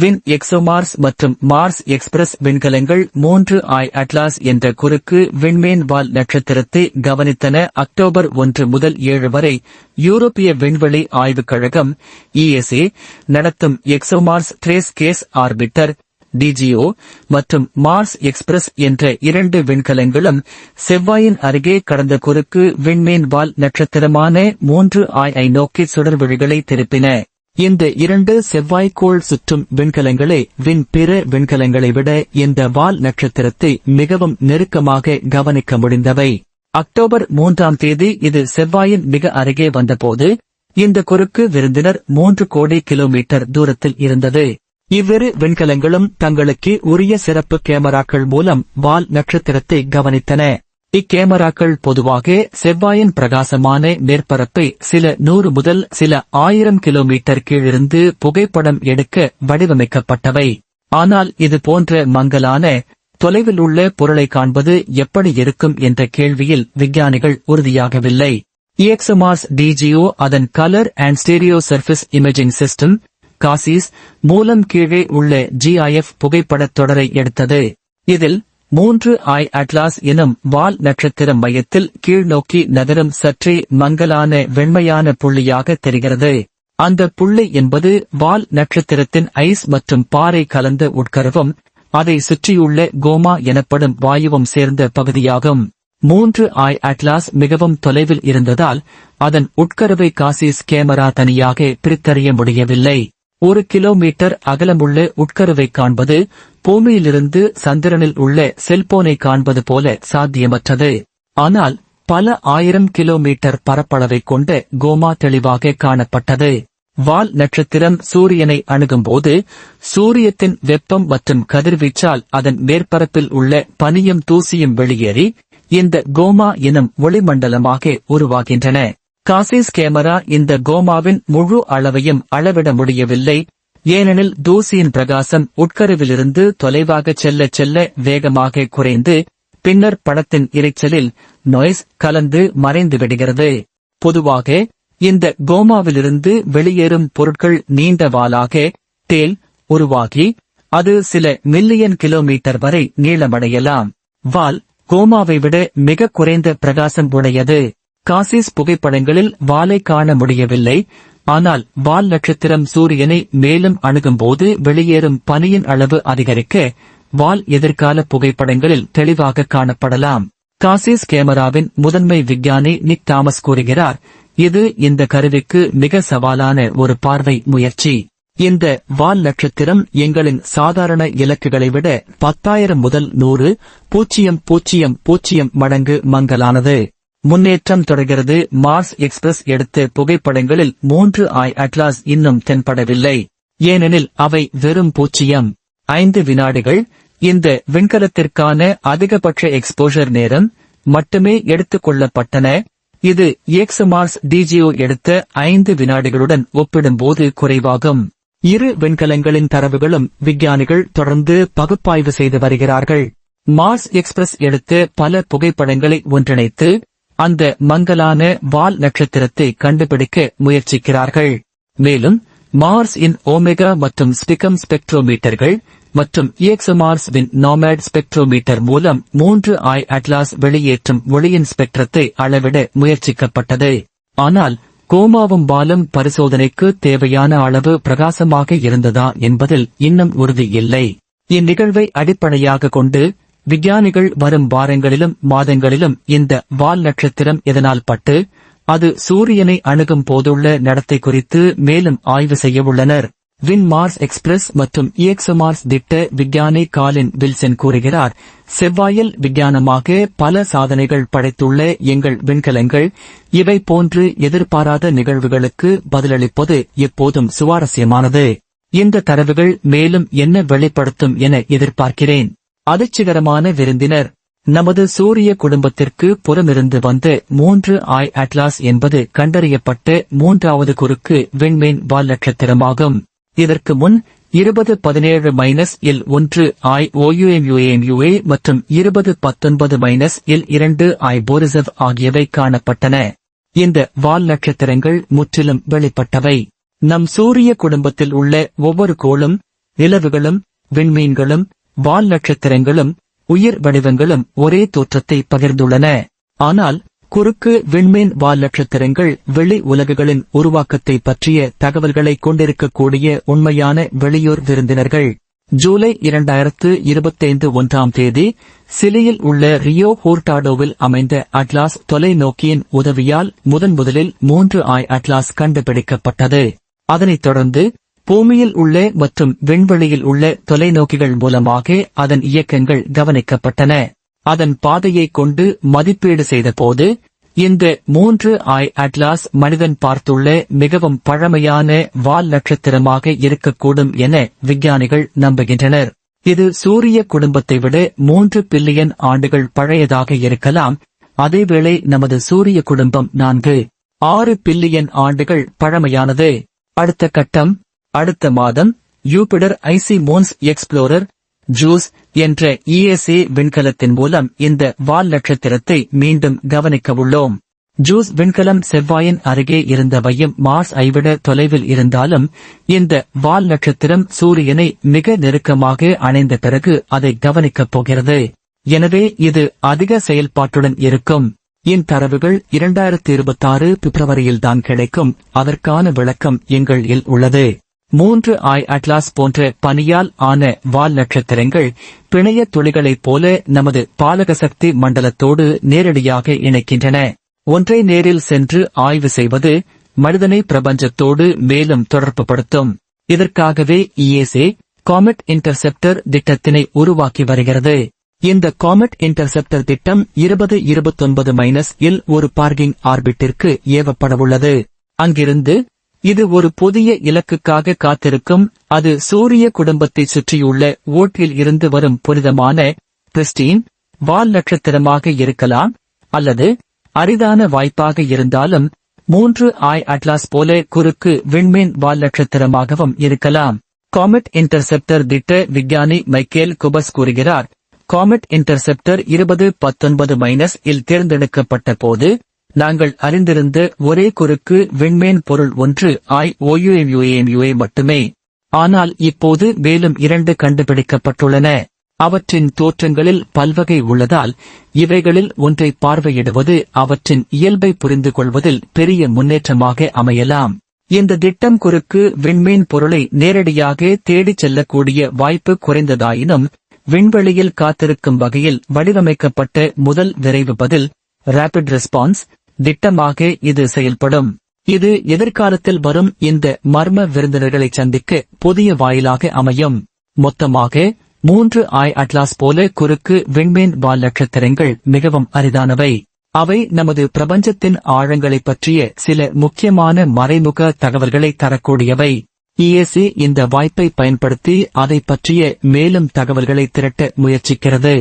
Win எக்ஸோமார்ஸ் மற்றும் Mars express விண்கலங்கள் 3I atlas என்ற குறுக்கு விண்மீன் வால் நட்சத்திரத்தை கவனித்தன. அக்டோபர் 1 முதல் 7 வரை யூரோப்பிய விண்வெளி ஆய்வுக் கழகம் ESA நடத்தும் எக்ஸோமார்ஸ் ட்ரேஸ் கேஸ் ஆர்பிட்டர் DGO மற்றும் மார்ஸ் எக்ஸ்பிரஸ் என்ற 2 விண்கலங்களும் செவ்வாயின் அருகே கடந்த குறுக்கு விண்மீன் வால் நட்சத்திரமான 3I நோக்கி சுடர்விழிகளை திருப்பின. இந்த 2 செவ்வாய்க்கோள் சுற்றும் விண்கலங்களே பிற விண்கலங்களை விட இந்த வால் நட்சத்திரத்தை மிகவும் நெருக்கமாக கவனிக்க முடிந்தவை. அக்டோபர் 3ஆம் தேதி இது செவ்வாயின் மிக அருகே வந்தபோது இந்த குறுக்கு விருந்தினர் 3 கோடி கிலோமீட்டர் தூரத்தில் இருந்தது. இவ்விரு விண்கலங்களும் தங்களுக்கு உரிய சிறப்பு கேமராக்கள் மூலம் வால் நட்சத்திரத்தை கவனித்தன. இக்கேமராக்கள் பொதுவாக செவ்வாயின் பிரகாசமான மேற்பரப்பை சில 100 முதல் சில 1000 கிலோமீட்டர் கீழிருந்து புகைப்படம் எடுக்க வடிவமைக்கப்பட்டவை. ஆனால் இது போன்ற மங்கலான தொலைவில் உள்ள பொருளை காண்பது எப்படி இருக்கும் என்ற கேள்வியில் விஞ்ஞானிகள் உறுதியாகவில்லை. ExoMars DGO அதன் colour and stereo surface imaging system Cauchy's மூலம் கீழே உள்ள GIF புகைப்படத் தொடரை எடுத்தது. இதில் 3I அட்லாஸ் எனும் வால் நட்சத்திர மையத்தில் கீழ்நோக்கி நகரும் சற்றே மங்கலான வெண்மையான புள்ளியாக தெரிகிறது. அந்த புள்ளி என்பது வால் நட்சத்திரத்தின் ஐஸ் மற்றும் பாறை கலந்த உட்கருவும் அதை சுற்றியுள்ள கோமா எனப்படும் வாயுவும் சேர்ந்த பகுதியாகும். 3I அட்லாஸ் மிகவும் தொலைவில் இருந்ததால் அதன் உட்கருவை காசிஸ் கேமரா தனியாக பிரித்தறிய முடியவில்லை. 1 கிலோமீட்டர் அகலமுள்ள உட்கருவை காண்பது பூமியிலிருந்து சந்திரனில் உள்ள செல்போனை காண்பது போல சாத்தியமற்றது. ஆனால் பல 1000 கிலோமீட்டர் பரப்பளவை கொண்ட கோமா தெளிவாக காணப்பட்டது. வால் நட்சத்திரம் சூரியனை அணுகும்போது சூரியத்தின் வெப்பம் மற்றும் கதிர்வீச்சால் அதன் மேற்பரப்பில் உள்ள பனியும் தூசியும் வெளியேறி இந்த கோமா எனும் ஒளிமண்டலமாக உருவாகின்றன. காசிஸ் கேமரா இந்த கோமாவின் முழு அளவையும் அளவிட முடியவில்லை. ஏனெனில் தூசியின் பிரகாசம் உட்கருவிலிருந்து தொலைவாக செல்ல செல்ல வேகமாக குறைந்து பின்னர் படத்தின் இரைச்சலில் நாய்ஸ் கலந்து மறைந்து விடுகிறது. பொதுவாக இந்த கோமாவிலிருந்து வெளியேறும் பொருட்கள் நீண்ட வாலாக டேல் உருவாகி அது சில மில்லியன் கிலோமீட்டர் வரை நீளமடையலாம். வால் கோமாவை விட மிக குறைந்த பிரகாசம் உடையது. காசிஸ் புகைப்படங்களில் வாலை காண முடியவில்லை. ஆனால் வால் நட்சத்திரம் சூரியனை மேலும் அணுகும்போது வெளியேறும் பனியின் அளவு அதிகரிக்க வால் எதிர்கால புகைப்படங்களில் தெளிவாக காணப்படலாம். காசிஸ் கேமராவின் முதன்மை விஞ்ஞானி நிக் தாமஸ் கூறுகிறார், இது இந்த கருவிக்கு மிக சவாலான ஒரு பார்வை முயற்சி. இந்த வால் நட்சத்திரம் எங்களின் சாதாரண இலக்குகளை விட 10,000 முதல் 100,000 மடங்கு மங்கலானது. முன்னேற்றம் தொடர்கிறது. மார்ஸ் எக்ஸ்பிரஸ் எடுத்த புகைப்படங்களில் 3I அட்லாஸ் இன்னும் தென்படவில்லை. ஏனெனில் அவை வெறும் 0.5 வினாடிகள். இந்த விண்கலத்திற்கான அதிகபட்ச எக்ஸ்போஷர் நேரம் மட்டுமே எடுத்துக் கொள்ளப்பட்டன. இது ExoMars DGO எடுத்த 5 வினாடிகளுடன் ஒப்பிடும்போது குறைவாகும். இரு விண்கலங்களின் தரவுகளும் விஞ்ஞானிகள் தொடர்ந்து பகுப்பாய்வு செய்து வருகிறார்கள். மார்ஸ் எக்ஸ்பிரஸ் எடுத்த பல புகைப்படங்களை ஒன்றிணைத்து அந்த மங்கலான வால் நட்சத்திரத்தை கண்டுபிடிக்க முயற்சிக்கிறார்கள். மேலும் மார்ஸ் இன் ஓமெகா மற்றும் ஸ்பிகம் ஸ்பெக்ட்ரோமீட்டர்கள் மற்றும் ExoMars வின் நாமேட் ஸ்பெக்ட்ரோமீட்டர் மூலம் 3I அட்லாஸ் வெளியேற்றும் ஒளியின் ஸ்பெக்ட்ரத்தை அளவிட முயற்சிக்கப்பட்டது. ஆனால் கோமாவும் வாலும் பரிசோதனைக்கு தேவையான அளவு பிரகாசமாக இருந்ததா என்பதில் இன்னும் உறுதி இல்லை. இந்நிகழ்வை அடிப்படையாக கொண்டு விஞ்ஞானிகள் வரும் வாரங்களிலும் மாதங்களிலும் இந்த வால் நட்சத்திரம் எதனால் பட்டு அது சூரியனை அணுகும் போதுள்ள நடத்தை குறித்து மேலும் ஆய்வு செய்யவுள்ளனர். வின் மார்ஸ் எக்ஸ்பிரஸ் மற்றும் ExoMars திட்ட விஞ்ஞானி காலின் வில்சன் கூறுகிறார், செவ்வாயில் விஞ்ஞானமாக பல சாதனைகள் படைத்துள்ள எங்கள் விண்கலங்கள் இவை போன்று எதிர்பாராத நிகழ்வுகளுக்கு பதிலளிப்பது எப்போதும் சுவாரஸ்யமானது. இந்த தரவுகள் மேலும் என்ன வெளிப்படுத்தும் என எதிர்பார்க்கிறேன். அதிர்ச்சிகரமான விருந்தினர். நமது சூரிய குடும்பத்திற்கு புறமிருந்து வந்த 3I அட்லாஸ் என்பது கண்டறியப்பட்ட 3வது குறுக்கு விண்மீன் வால் நட்சத்திரமாகும். இதற்கு முன் 2017-L1I OUMUA மற்றும் 2019-L2I போரிசவ் ஆகியவை காணப்பட்டன. இந்த வால் நட்சத்திரங்கள் முற்றிலும் வெளிப்பட்டவை. நம் சூரிய குடும்பத்தில் உள்ள ஒவ்வொரு கோளும் நிலவுகளும் விண்மீன்களும் வால் நட்சத்திரங்களும் உயிர் வடிவங்களும் ஒரே தோற்றத்தை பகிர்ந்துள்ளன. ஆனால் குறுக்கு விண்மீன் வால் நட்சத்திரங்கள் வெளி உலகுகளின் உருவாக்கத்தை பற்றிய தகவல்களை கொண்டிருக்கக்கூடிய உண்மையான வெளியூர் விருந்தினர்கள். ஜூலை 2025 1ஆம் தேதி சிலியில் உள்ள ரியோ ஹூர்டாடோவில் அமைந்த அட்லாஸ் தொலைநோக்கியின் உதவியால் முதலில் 3i அட்லாஸ் கண்டுபிடிக்கப்பட்டது. அதனைத் தொடர்ந்து பூமியில் உள்ள மற்றும் விண்வெளியில் உள்ள தொலைநோக்கிகள் மூலமாக அதன் இயக்கங்கள் கவனிக்கப்பட்டன. அதன் பாதையை கொண்டு மதிப்பீடு செய்தபோது இந்த 3i அட்லாஸ் மனிதன் பார்த்துள்ள மிகவும் பழமையான வால் நட்சத்திரமாக இருக்கக்கூடும் என விஞ்ஞானிகள் நம்புகின்றனர். இது சூரிய குடும்பத்தை விட 3 பில்லியன் ஆண்டுகள் பழையதாக இருக்கலாம். அதேவேளை நமது சூரிய குடும்பம் 4-6 பில்லியன் ஆண்டுகள் பழமையானது. அடுத்த கட்டம் அடுத்த மாதம் யூபிடர் ஐசி மோன்ஸ் எக்ஸ்ப்ளோரர் ஜூஸ் என்ற ESA விண்கலத்தின் மூலம் இந்த வால் நட்சத்திரத்தை மீண்டும் கவனிக்கவுள்ளோம். ஜூஸ் விண்கலம் செவ்வாயின் அருகே இருந்தவையும் மார்ஸ் ஐவிட தொலைவில் இருந்தாலும் இந்த வால் நட்சத்திரம் சூரியனை மிக நெருக்கமாக அணைந்த பிறகு அதை கவனிக்கப் போகிறது. எனவே இது அதிக செயல்பாட்டுடன் இருக்கும். இத்தரவுகள் 2026 பிப்ரவரியில்தான் கிடைக்கும். அதற்கான விளக்கம் எங்களில் உள்ளது. 3i அட்லாஸ் போன்ற பனியால் ஆன வால் நட்சத்திரங்கள் பிணைய துளிகளைப் போல நமது பாலகசக்தி மண்டலத்தோடு நேரடியாக இணைக்கின்றன. ஒன்றை நேரில் சென்று ஆய்வு செய்வது மனிதனை பிரபஞ்சத்தோடு மேலும் தொடர்புபடுத்தும். இதற்காகவே ESA காமெட் இன்டர்செப்டர் திட்டத்தினை உருவாக்கி வருகிறது. இந்த காமெட் இன்டர்செப்டர் திட்டம் 2029-இல் ஒரு பார்கிங் ஆர்பிட்டிற்கு ஏவப்படவுள்ளது. அங்கிருந்து இது ஒரு புதிய இலக்குக்காக காத்திருக்கும். அது சூரிய குடும்பத்தை சுற்றியுள்ள ஓட்டில் இருந்து வரும் புனிதமான பிரிஸ்டீன் வால் நட்சத்திரமாக இருக்கலாம், அல்லது அரிதான வாய்ப்பாக இருந்தாலும் 3i அட்லாஸ் போல குறுக்கு விண்மீன் வால் நட்சத்திரமாகவும் இருக்கலாம். காமெட் இன்டர்செப்டர் திட்ட விஞ்ஞானி மைக்கேல் குபஸ் கூறுகிறார், காமெட் இன்டர்செப்டர் 2019-இல் தேர்ந்தெடுக்கப்பட்ட போது நாங்கள் அறிந்திருந்த ஒரே குறுக்கு விண்மீன் பொருள் IOUMUAMUA மட்டுமே. ஆனால் இப்போது மேலும் 2 கண்டுபிடிக்கப்பட்டுள்ளன. அவற்றின் தோற்றங்களில் பல்வகை உள்ளதால் இவைகளில் ஒன்றை பார்வையிடுவது அவற்றின் இயல்பை புரிந்து கொள்வதில் பெரிய முன்னேற்றமாக அமையலாம். இந்த திட்டம் குறுக்கு விண்மீன் பொருளை நேரடியாக தேடிச் செல்லக்கூடிய வாய்ப்பு குறைந்ததாயினும் விண்வெளியில் காத்திருக்கும் வகையில் வடிவமைக்கப்பட்ட முதல் விரைவு பதில் ரேபிட் ரெஸ்பான்ஸ் திட்டமாக இது செயல்படும். இது எதிர்காலத்தில் வரும் இந்த மர்ம விருந்தினர்களை சந்திக்க புதிய வாயிலாக அமையும். மொத்தமாக 3i அட்லாஸ் போல குறுக்கு விண்மீன் வால் நட்சத்திரங்கள் மிகவும் அரிதானவை. அவை நமது பிரபஞ்சத்தின் ஆழங்களைப் பற்றிய சில முக்கியமான மறைமுக தகவல்களை தரக்கூடியவை. ESA இந்த வாய்ப்பை பயன்படுத்தி அதை பற்றிய மேலும் தகவல்களை திரட்ட முயற்சிக்கிறது.